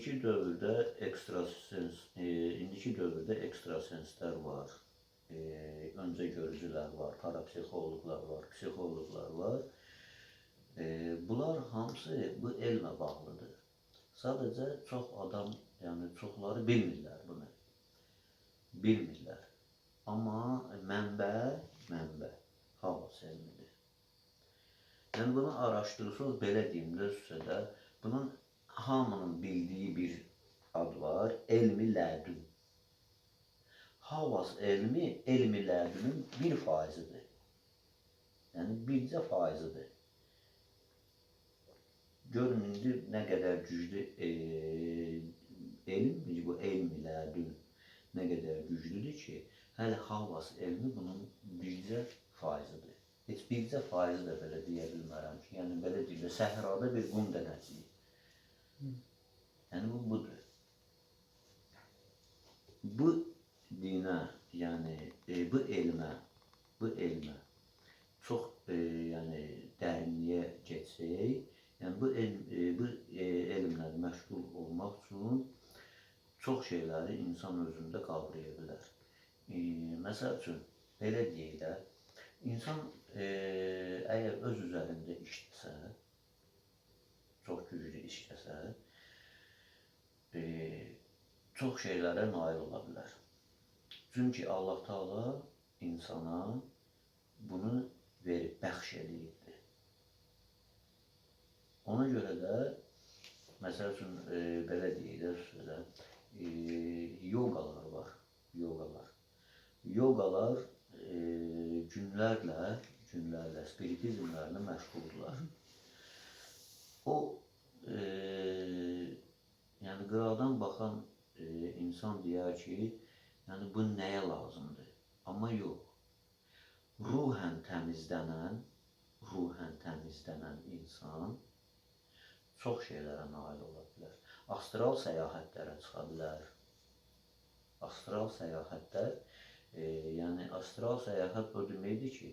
indiki dövrdə ekstrasenslər var, öncə görücülər var, parapsixoloqlar var, psixoloqlar var. Bunlar hamısı bu elmə bağlıdır. Sadəcə çox adam, yəni çoxları bilmirlər bunu. Bilmirlər. Amma mənbə Havas elmidir. Yəni bunu araşdırırsınız, belə deyim də sizə, bunun hamının bildiyi bir ad var, elmi lədün. Havas elmi, elmi lədünün 1%'dir. Yəni bircə faizidir. Görün indi nə qədər güclü elm, bu elmi lədün nə qədər güclüdür ki, hələ Havas elmi bunun bircə faizidir. Heç bircə faizi də belə deyə bilmərəm ki, yəni belə deyil, səhrada bir qum dənəciyik. Yəni bu budur. Bu dinə, yəni bu elmə çox yəni dərinliyə geçsək, yəni bu elmlə məşğul olmaq üçün çox şeyləri insan özündə qavraya bilər. Məsəl üçün, belə deyək də, insan əgər öz üzərində işləsə, çox güclü işləsə, çox şeylərə nail ola bilər. Çünki Allah Teala insana bunu verib, bəxş eləyibdir. Ona görə də, məsəl üçün, belə deyək də sizə, yogalar var, yogalar. Yogalar günlərlə spiritizmlərlə məşğuldurlar. O, yəni qıradan baxan insan deyər ki, yəni bu nəyə lazımdır? Amma yox. Ruhən təmizlənən insan çox şeylərə nail ola bilər. Astral səyahətlərə çıxa bilər. Astral səyahətlər, yəni astral səyahət o deməkdir ki,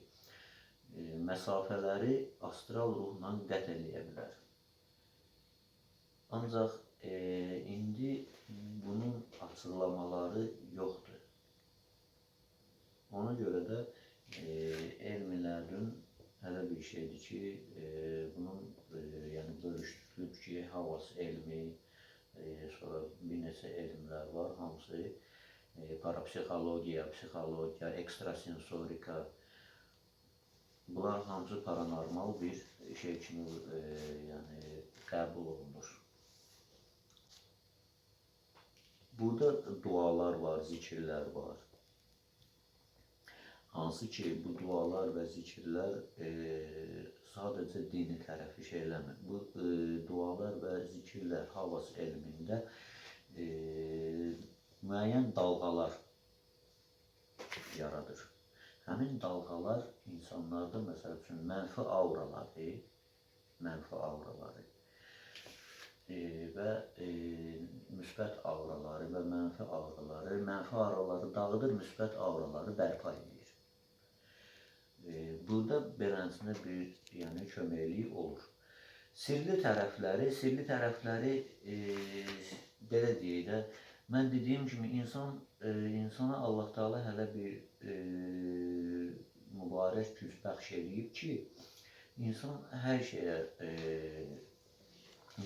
məsafələri astral ruhla qət eləyə bilər. Ancaq indi bunun açıqlamaları yoxdur. Ona görə də elmilərin hələ bir şeydir ki, bunun yəni bölüşdürülüb ki, Havas elmi, sonra bir neçə elmlər var, hamısı parapsixologiya, psixologiya, ekstrasensorika, bunlar hamısı paranormal bir şey kimi yəni qəbul olunur. Burada dualar var, zikirlər var. Hansı ki, bu dualar və zikirlər sadəcə dini tərəfi şeyləmir. Bu dualar və zikirlər Havas elmində müəyyən dalğalar yaradır. Həmin dalğalar insanlarda, məsəl üçün, mənfi auraları və müsbət auraları və mənfi auraları dağıdır, müsbət auraları bərpa edir. Burada beləsinə bir köməkliyi olur. Sirli tərəfləri belə deyək də, mən dediyim kimi insana Allah Teala hələ bir mübarək güc bəxş edib ki, insan hər şeyə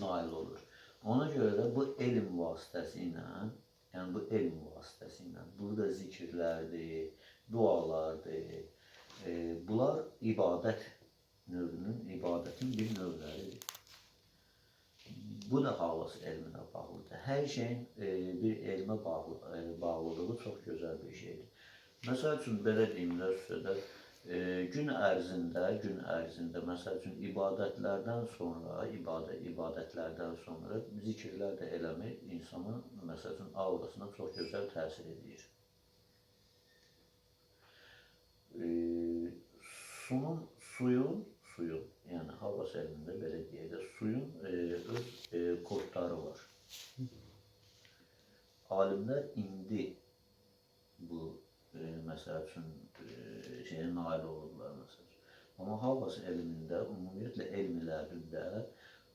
nail olur. Ona görə də bu elm vasitəsilə, burada zikirlərdir, dualardır, bunlar ibadətin bir növləridir. Bu da Havas elminə bağlıdır. Hər şeyin bir elmə bağlılığı çox gözəl bir şeydir. Məsəl üçün, belə deyim də sizə, gün ərzində, məsəl üçün, ibadətlərdən sonra zikirlər də eləmək insanın, məsəl üçün, aurasına çox gözəl təsir edir. Suyun, yəni Havas elmində belə deyək də, suyun öz kodları var. Alimlər indi bu, məsəl üçün, şeyə nail olurlar, məsəl üçün. Amma Havas elmində, ümumiyyətlə elmilərində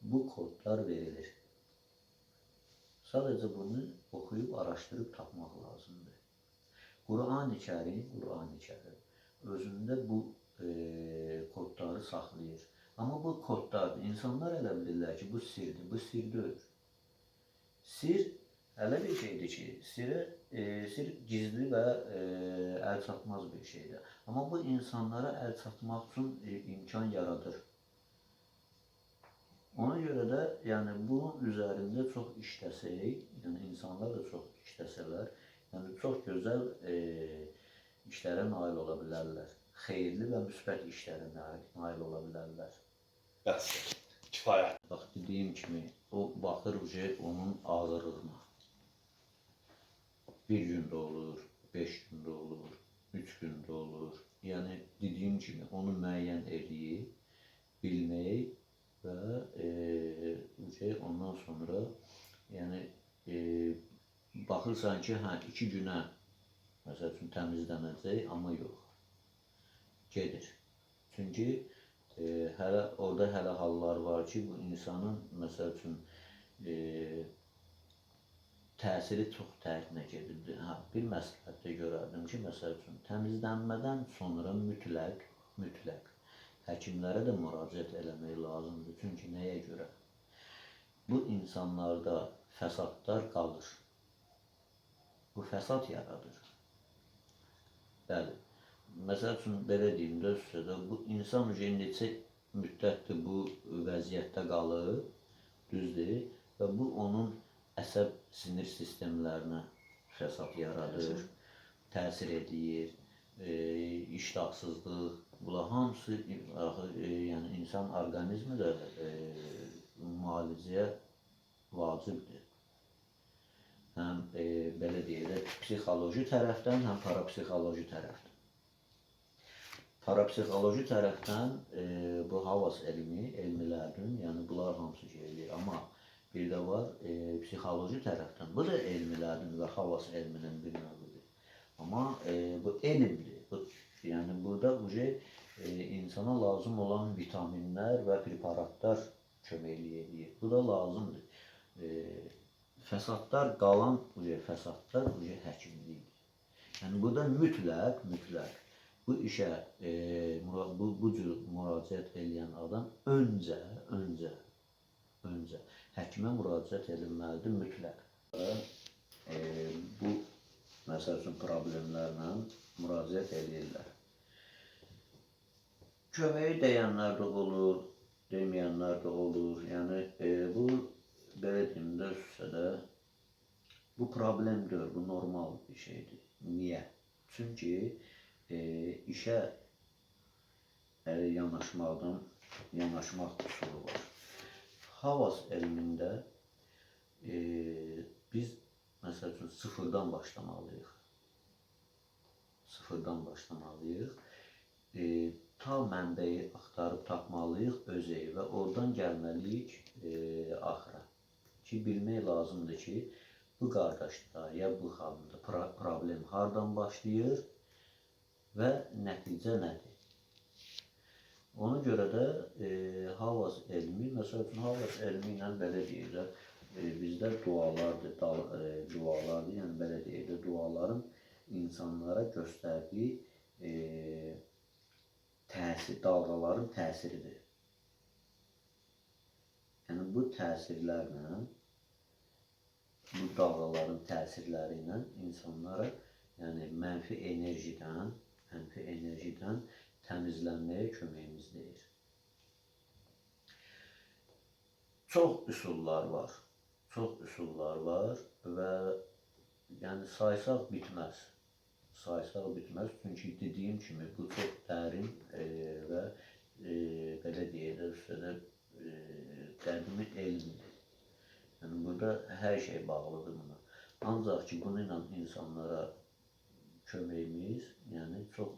bu kodlar verilir. Sadəcə bunu oxuyub, araşdırıb tapmaq lazımdır. Quran-ı Kərim özündə bu kodları saxlayır. Amma bu kodlar, insanlar elə bilirlər ki, bu sirdir. Bu sir deyil. Sir elə bir şeydir ki, sir gizli və əl çatmaz bir şeydir. Amma bu insanlara əl çatmaq üçün imkan yaradır. Ona görə də yəni bunun üzərində çox işləsək, yəni insanlar da çox işləsələr, yəni çox gözəl işlərə nail ola bilərlər. Xeyirli və müsbət işlərə nail ola bilərlər. Bəs, kifayət. Bax, dediyim kimi, o baxır onun ağırlığına. Bir gündə olur, 5 gündə olur, 3 gündə olur. Yəni, dediyim kimi, onu müəyyən edib, bilmək və ondan sonra yəni, baxırsan ki, 2 günə məsəl üçün təmizlənəcək, amma yox. Gedir. Çünki orada hələ hallar var ki, bu insanın məsəl üçün təsiri çox dərinə gedir. Bir məsləhətdə görərdim ki, məsəl üçün təmizlənmədən sonra mütləq həkimlərə də müraciət eləmək lazımdır. Çünki nəyə görə? Bu insanlarda fəsadlar qalır. Bu fəsad yaradır. Bəli. Məsəl üçün, belə deyim də, bu insan neçə müddətdir bu vəziyyətdə qalır, düzdür, və bu onun əsəb sinir sistemlərinə fəsad yaradır, təsir edir, iştahsızlıq, bunlar hamısı yəni insan orqanizmi də müalicəyə vacibdir. Həm belə deyək, psixoloji tərəfdən, həm parapsixoloji tərəfdən. Parapsixoloji tərəfdən bu havas elmilərdir, yəni bunlar hamısı eləyir. Amma bir də var psixoloji tərəfdən, bu da elmilərdir və havas elminin bir növüdür. Amma bu elmdir. Yəni burada insana lazım olan vitaminlər və preparatlar kömək edir. Bu da lazımdır. Fəsadlar, qalan fəsadlar həkimlikdir. Yəni burada mütləq bu işə, bu cür müraciət edən adam öncə həkimə müraciət edilməlidir mütləq. Bu, məsəl üçün, problemlərlə müraciət edirlər. Köməyi deyənlər də olur, deməyənlər də olur. Yəni, bu, belə deyim də, bu problem deyil, bu normal bir şeydir. Niyə? Çünki işə yanaşmaq üsulu var. Havas elmində biz, məsəl üçün, sıfırdan başlamalıyıq. Ta mənbəyi axtarıb tapmalıyıq özəyi və oradan gəlməliyik axıra. Ki, bilmək lazımdır ki, bu qardaşda ya bu xanımda problem hardan başlayır və nəticə nədir? Ona görə də havas elmi, məsəl üçün, havas elmi ilə belə deyirlər, bizdə dualardır, yəni belə deyirlər, duaların insanlara göstərdiyi dalğaların təsiridir. Yəni, bu təsirlərlə, bu dalğaların təsirləri ilə insanlara mənfi enerjidən təmizlənməyə köməyimiz deyir. Çox üsullar var və saysaq bitməz. Çünki dediyim kimi bu çox dərin və belə deyək, qədimi elmdir. Yəni, burada hər şey bağlıdır buna. Ancaq ki, bununla insanlara köməyimiz, yəni çox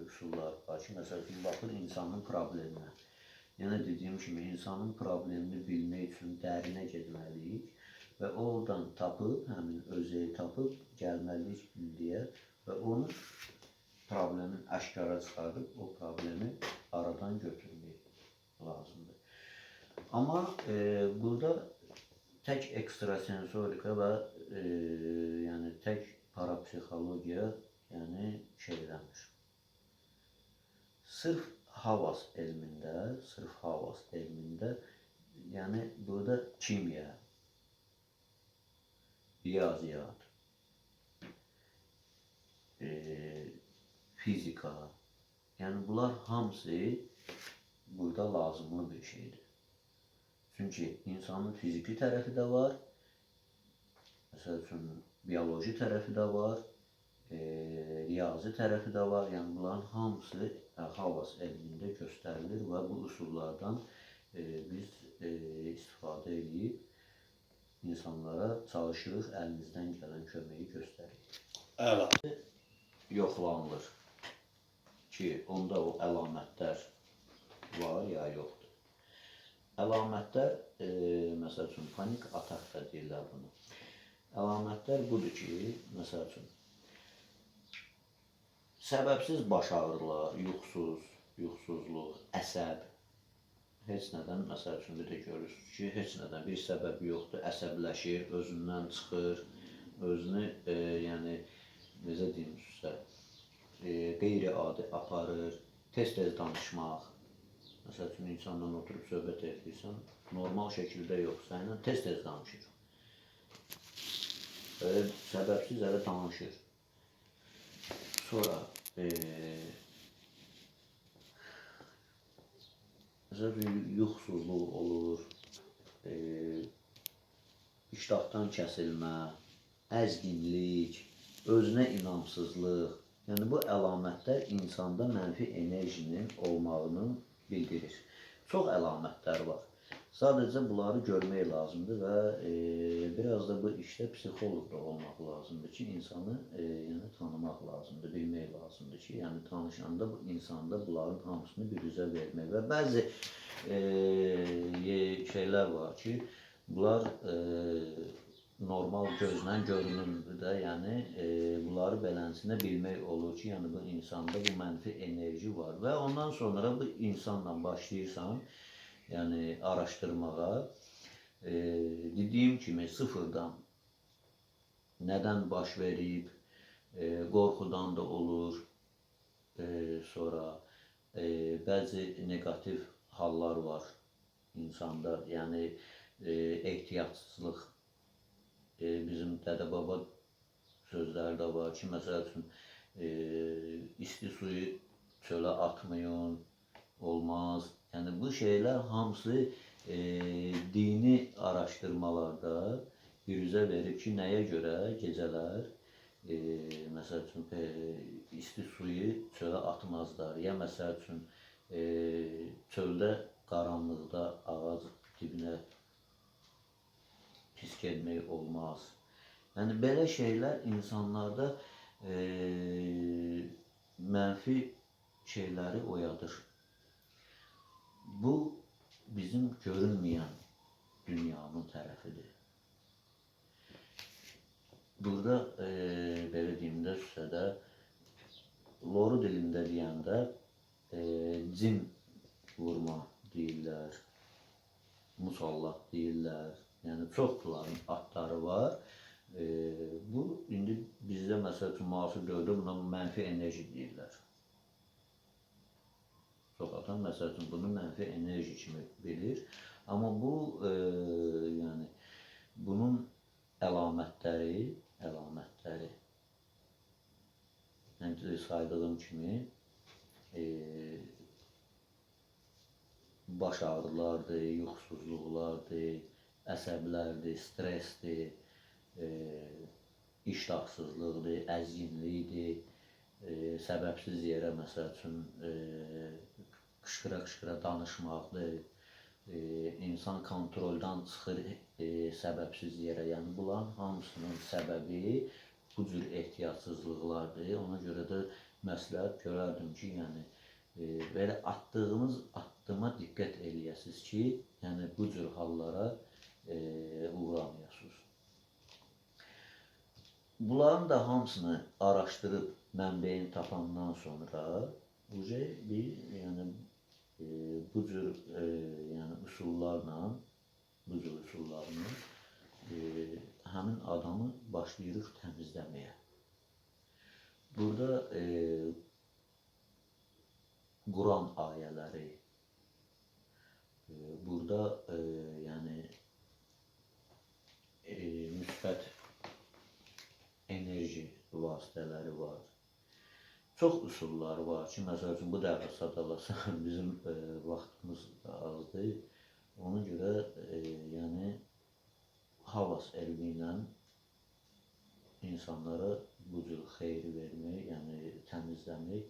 üsullar var ki, məsəl üçün, baxır insanın probleminə. Yəni, dediyim kimi, insanın problemini bilmək üçün dərinə getməliyik və oradan tapıb, həmin özəyi tapıb, gəlməliyik bildiyə və onu problemin aşkara çıxarıb, o problemi aradan götürmək lazımdır. Amma burada tək ekstrasensorika və yəni tək parapsixologiya yəni şeyləmir. Sırf havas elmində yəni burada kimya, riyaziyyat, fizika, yəni bunlar hamısı burada lazımlı bir şeydir. Çünki insanın fiziki tərəfi də var, məsəl üçün bioloji tərəfi də var, riyazi tərəfi də var. Yəni bunların hamısı havas elmində göstərilir və bu üsullardan biz istifadə edib insanlara çalışırıq, əlimizdən gələn köməyi göstəririk. Əla. Yoxlanılır ki, onda o əlamətlər var ya yoxdur. Əlamətlər, məsəl üçün, panik atak da deyirlər bunu. Əlamətlər budur ki, məsəl üçün, səbəbsiz baş ağrılar, yuxusuzluq, əsəb, heç nədən, məsəl üçün, bir də görürsünüz ki, heç nədən bir səbəbi yoxdur, əsəbləşir, özündən çıxır, özünü, yəni, necə deyim sizə, qeyri-adi aparır, tez-tez danışmaq. Məsəl üçün, insanla oturub söhbət edirsən, normal şəkildə yox, səninlə tez-tez danışır. Səbəbsiz elə danışır. Sonra, məsəl üçün, yuxusuzluq olur, iştahdan kəsilmə, əzginlik, özünə inamsızlıq. Yəni, bu əlamətlər insanda mənfi enerjinin olmağını bildirir. Çox əlamətlər var. Sadəcə bunları görmək lazımdır və biraz da bu işdə psixoloq da olmaq lazımdır ki, insanı yəni, tanımaq lazımdır, bilmək lazımdır ki, yəni tanışanda bu insanda bunların hamısını biruzə vermək və bəzi şeylər var ki, bunlar normal gözlə görünür də, yəni bunları belənsinə bilmək olur ki, yəni bu insanda bu mənfi enerji var və ondan sonra bu insanla başlayırsan, yəni araşdırmağa, dediyim kimi sıfırdan nədən baş verib, qorxudan da olur, sonra bəzi negativ hallar var insanda, yəni ehtiyatsızlıq. Bizim dədə-baba sözləri də var ki, məsəl üçün, isti suyu çölə atmayın, olmaz. Yəni, bu şeylər hamısı dini araşdırmalarda biruzə verib ki, nəyə görə gecələr, məsəl üçün, isti suyu çölə atmazlar. Ya, məsəl üçün, çöldə, qaranlıqda ağac dibinə pis gelmək olmaz. Yəni, belə şeylər insanlarda mənfi şeyləri oyadır. Bu, bizim görünməyən dünyanın tərəfidir. Burada, belə deyim də, sizə loru dilində deyəndə, cin vurma deyirlər, musallat deyirlər. Yəni, çox bunların adları var. Bu, indi bizdə, məsəl üçün, müasir dövrdə buna mənfi enerji deyirlər. Çox adam, məsəl üçün, bunu mənfi enerji kimi bilir. Amma bu, yəni, bunun əlamətləri, yəni, saydığım kimi, baş ağrılardır, yuxusuzluqlardır, əsəblərdir, stressdir, iştahsızlıqdır, əzginlikdir, səbəbsiz yerə, məsəl üçün, qışqıra-qışqıra danışmaqdır, insan kontroldan çıxır səbəbsiz yerə. Yəni, bunların hamısının səbəbi bu cür ehtiyatsızlıqlardır. Ona görə də məsləhət görərdim ki, yəni, belə attığınız addıma diqqət eləyəsiniz ki, yəni, bu cür hallara uğramayasınız. Bunların da hamısını araşdırıb mənbəyini tapandan sonra yəni, bu cür üsullarla həmin adamı başlayırıq təmizləməyə. Burada Quran ayələri, burada yəni müsbət enerji vasitələri var. Çox üsulları var ki, məsəl üçün bu dəfə sadalasam bizim vaxtımız azdır. Ona görə yəni havas elmi ilə insanlara bu cür xeyir vermək, yəni təmizləmək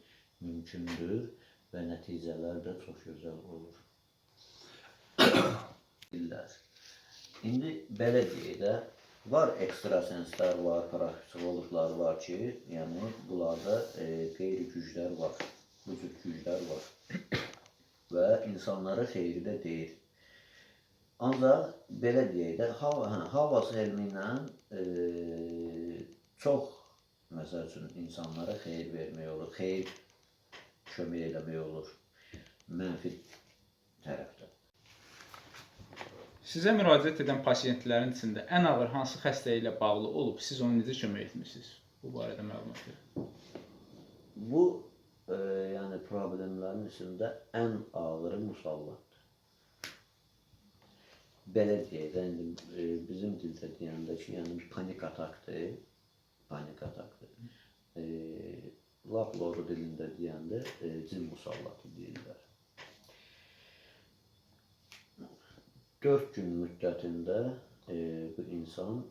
mümkündür və nəticələr də çox gözəl olur. İndi belə deyək də, var ekstrasenslər var, parapsixologlar var ki, yəni bunlarda qeyri güclər var, bu cür güclər var və insanlara xeyri də deyir. Ancaq belə deyək də, havas elmi ilə çox, məsəl üçün, insanlara xeyir vermək olur, xeyir kömək eləmək olur, mənfi tərəfdə. Sizə müraciət edən pasiyentlərin içində ən ağır hansı xəstəliklə bağlı olub, siz onu necə kömək etmişsiniz? Bu barədə məlumat verin. Bu, yəni problemlərin içində ən ağırı musallatdır. Belə deyək də, bizim dildə deyəndə ki, yəni panik atakdır, lap loru dilində deyəndə cin musallatı deyirlər. 4 gün müddətində bu insan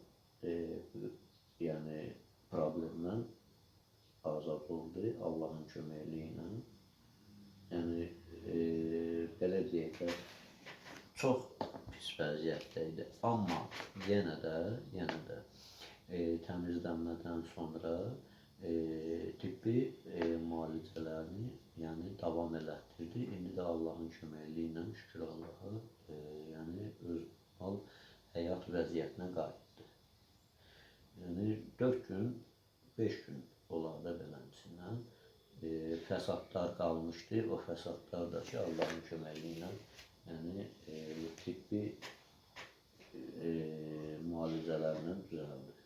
yəni problemdən azad oldu Allahın köməkliyi ilə. Yəni belə deyək də, çox pis vəziyyətdə idi. Amma yenə də təmizlənmədən sonra tibbi müalicələrini yəni davam elətdirdi. İndi də Allahın köməkliyi ilə şükür Allaha yəni öz normal həyat vəziyyətinə qayıtdı. Yəni 4 gün, 5 gün olar da beləmsinə fəsadlar qalmışdı. O fəsadlar da ki Allahın köməkliyi ilə yəni tibbi müalicələrlə düzəldi.